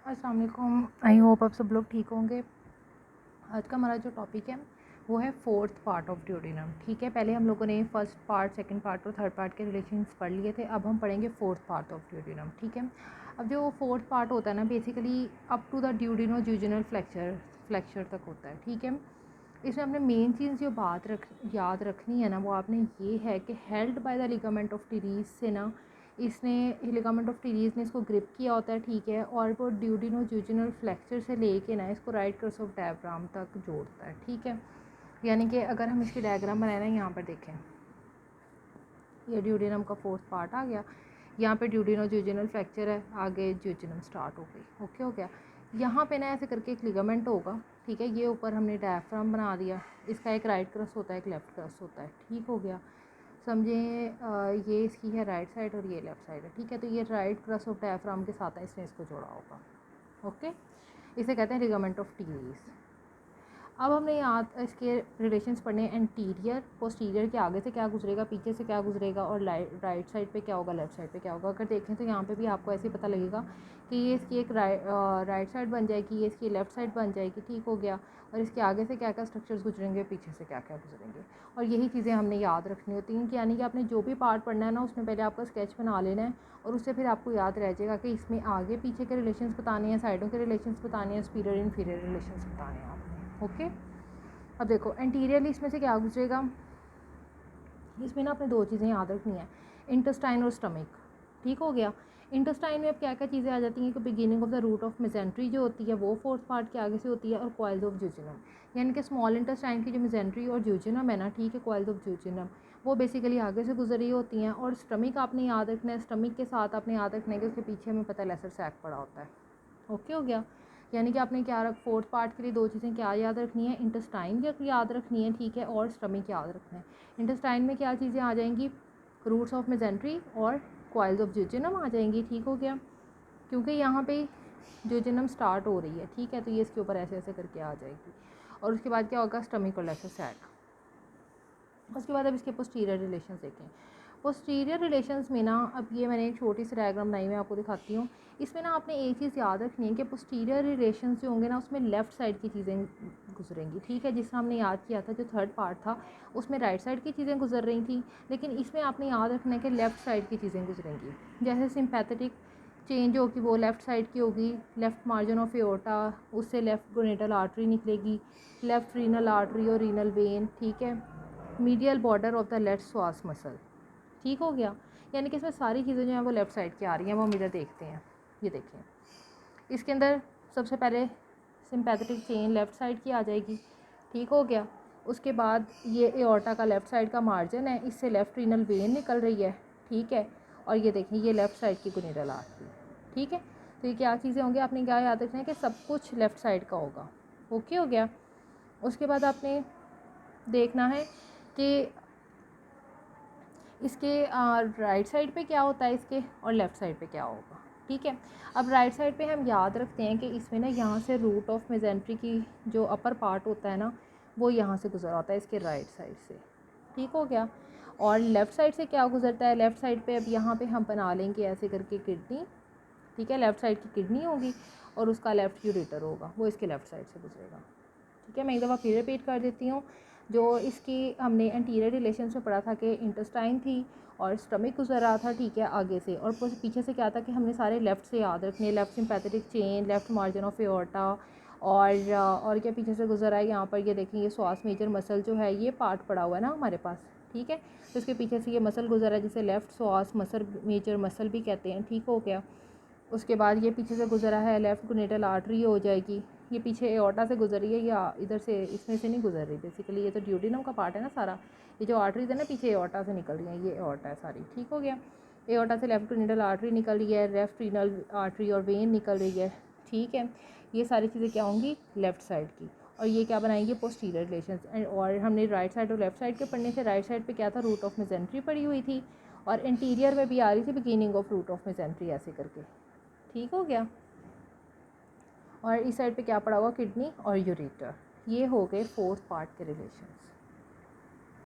अस्सलाम वालेकुम। I hope आप सब लोग ठीक होंगे। आज का हमारा जो टॉपिक है वो है फोर्थ पार्ट ऑफ ड्यूडेनम। ठीक है, पहले हम लोगों ने फर्स्ट पार्ट, सेकंड पार्ट और थर्ड पार्ट के रिलेशंस पढ़ लिए थे। अब हम पढ़ेंगे फोर्थ पार्ट ऑफ ड्यूडेनम। ठीक है, अब जो फोर्थ पार्ट होता है ना, basically up to the duodenojejunal flexure तक होता है। ठीक है, इसमें आपने मेन चीज़ जो बात याद रखनी है ना, वो आपने ये है कि held by the ligament of teres से ना, इसने लिगामेंट ऑफ टीरीज ने इसको ग्रिप किया होता है। ठीक है, और वो ड्यूडिनो जूजिनल फ्लेक्चर से लेके ना इसको राइट क्रस ऑफ डायग्राम तक जोड़ता है। ठीक है, यानी कि अगर हम इसकी डायग्राम बनाए ना, यहाँ पर देखें, ये ड्यूडिनम का फोर्थ पार्ट आ गया। यहाँ पे ड्यूडिनो जूजिनल फ्रैक्चर है, आगे जूजिनम स्टार्ट हो गई। ओके हो गया। यहाँ पे ना ऐसे करके एक लिगामेंट होगा। ठीक है, ये ऊपर हमने डायफ्राम बना दिया। इसका एक राइट क्रस होता है, एक लेफ़्ट क्रस होता है। ठीक हो गया, समझें। ये इसकी है राइट साइड और ये लेफ़्ट साइड है। ठीक है, तो ये राइट क्रस ऑफ डायफ्राम के साथ है, इसने इसको जोड़ा होगा। ओके, इसे कहते हैं लिगामेंट ऑफ टीरीज। अब हमने यहाँ इसके रिलेशंस पढ़ने हैं। एंटीरियर, पोस्टीरियर के आगे से क्या गुजरेगा, पीछे से क्या गुजरेगा, और राइट साइड पे क्या होगा, लेफ़्ट साइड पे क्या होगा। अगर देखें तो यहाँ पे भी आपको ऐसे ही पता लगेगा कि ये इसकी एक राइट साइड बन जाएगी, ये इसकी लेफ़्ट साइड बन जाएगी। ठीक हो गया, और इसके आगे से क्या क्या स्ट्रक्चर्स गुजरेंगे, पीछे से क्या क्या गुजरेंगे, और यही चीज़ें हमने याद रखनी होती हैं। कि यानी कि आपने जो भी पार्ट पढ़ना है ना, उसमें पहले आपका स्केच बना लेना है, और उससे फिर आपको याद रह जाएगा कि इसमें आगे पीछे के रिलेशंस बताने हैं, साइडों के रिलेशंस बताने हैं, सुपीरियर इन्फीरियर रिलेशंस बताने हैं आपने। ओके, अब देखो एंटीरियरली इसमें से क्या गुजरेगा। इसमें ना आपने दो चीज़ें याद रखनी है, इंटेस्टाइन और स्टमक। ठीक हो गया। इंटेस्टाइन में अब क्या क्या चीज़ें आ जाती हैं कि beginning of the root of mesentery जो होती है वो फोर्थ पार्ट के आगे से होती है, और कॉइल्स ऑफ जूजिनम, यानी कि स्मॉल इंटेस्टाइन की जो मेजेंट्री और जूजिनम है ना, ठीक है, कॉइल्स ऑफ जूजिनम, वो बेसिकली आगे से गुजर रही होती हैं। और स्टमक आपने याद रखना है, स्टमक के साथ आपने याद रखना है कि उसके पीछे हमें पता है लेसर सैक पड़ा होता है। ओके हो गया, यानी कि आपने क्या फोर्थ पार्ट के लिए दो चीज़ें क्या याद रखनी है, इंटेस्टाइन याद रखनी है। ठीक है, और स्टमक याद रखना है। इंटेस्टाइन में क्या चीज़ें आ जाएंगी, रूट्स ऑफ मेजेंट्री और कॉइल्स ऑफ जूजिनम आ जाएंगी। ठीक हो गया, क्योंकि यहाँ पे जूजिनम स्टार्ट हो रही है। ठीक है, तो ये इसके ऊपर ऐसे ऐसे करके आ जाएगी। और उसके बाद क्या होगा, स्टमक और लेसर सैक। उसके बाद अब इसके पोस्टीरियर रिलेशंस देखें। पोस्टीरियर रिलेशंस में ना, अब ये मैंने एक छोटी सी डायग्राम बनाई, मैं आपको दिखाती हूँ। इसमें ना आपने एक चीज़ याद रखनी है कि पोस्टीरियर रिलेशंस जो होंगे ना, उसमें लेफ़्ट साइड की चीज़ें गुजरेंगी। ठीक है, जिसमें हमने याद किया था जो थर्ड पार्ट था, उसमें राइट साइड की चीज़ें गुजर रही थी, लेकिन इसमें आपने याद रखना है कि लेफ़्ट साइड की चीज़ें गुजरेंगी। जैसे सिंपैथेटिक चेंज होगी वो लेफ़्ट साइड की होगी, लेफ़्ट मार्जिन ऑफ एओर्टा, उससे लेफ़्ट गोनेटल आर्टरी निकलेगी, लेफ़्ट रीनल आर्टरी और रीनल वेन। ठीक है, medial border of the left स्वास मसल। ठीक हो गया, यानी कि इसमें सारी चीज़ें जो हैं वो लेफ़्ट साइड की आ रही हैं। वो हम इधर देखते हैं, ये देखें, इसके अंदर सबसे पहले सिंपैथेटिक चेन लेफ़्ट साइड की आ जाएगी। ठीक हो गया, उसके बाद ये एओर्टा का लेफ़्ट साइड का मार्जिन है, इससे लेफ़्ट रीनल वेन निकल रही है। ठीक है, और ये देखें, ये लेफ़्ट साइड की गोनेडल आर्टरी। ठीक है, तो ये क्या चीज़ें होंगी, आपने क्या याद रखना है कि सब कुछ लेफ़्ट साइड का होगा। ओके हो गया। उसके बाद आपने देखना है कि इसके राइट साइड पे क्या होता है इसके, और लेफ़्ट साइड पे क्या होगा। ठीक है, अब राइट साइड पे हम याद रखते हैं कि इसमें ना यहाँ से रूट ऑफ मेजेंट्री की जो अपर पार्ट होता है ना, वो यहाँ से गुजरा होता है इसके राइट साइड से। ठीक हो गया, और लेफ़्ट साइड से क्या गुजरता है, लेफ़्ट साइड पे अब यहाँ पे हम बना लेंगे ऐसे करके किडनी। ठीक है, लेफ़्ट साइड की किडनी होगी और उसका लेफ़्ट यूरेटर होगा, वो इसके लेफ़्ट साइड से गुजरेगा। ठीक है, मैं एक दफ़ा फिर रिपीट कर देती हूँ। जो इसकी हमने एंटीरियर रिलेशन में पढ़ा था कि इंटेस्टाइन थी और स्टमक गुजर रहा था। ठीक है, आगे से, और पीछे से क्या था कि हमने सारे लेफ़्ट से याद रखने, left sympathetic chain, left margin of aorta, और क्या पीछे से गुजर रहा है, यहाँ पर ये देखें, ये श्वास मेजर मसल जो है, ये पार्ट पड़ा हुआ है ना हमारे पास। ठीक है, तो इसके पीछे से ये मसल गुजर रहा है जिसे लेफ़्ट श्वास मसल मेजर मसल भी कहते हैं। ठीक हो गया, उसके बाद ये पीछे से गुजरा है, लेफ़्ट गोनेटल आर्टरी हो जाएगी, ये पीछे एओर्टा से गुजर रही है, या इधर से, इसमें से नहीं गुजर रही बेसिकली, ये तो ड्यूडिनम का पार्ट है ना सारा। ये जो आर्टरीज है ना पीछे एओर्टा से निकल रही हैं, ये एओर्टा है सारी। ठीक हो गया, एओर्टा से लेफ़्ट गोनेटल आर्टरी निकल रही है, लेफ़्ट रीनल आर्टरी और वेन निकल रही है। ठीक है, ये सारी चीज़ें क्या होंगी, लेफ़्ट साइड की, और ये क्या बनाएंगे, पोस्टीरियर रिलेशंस। और हमने राइट साइड और लेफ़्ट साइड के पढ़ने से, राइट साइड पे क्या था, रूट ऑफ मेजेंट्री पड़ी हुई थी, और इंटीरियर में भी आ रही थी beginning of root of mesentery ऐसे करके। ठीक हो गया, और इस साइड पे क्या पड़ा हुआ, किडनी और यूरेटर। ये हो गए फोर्थ पार्ट के रिलेशंस।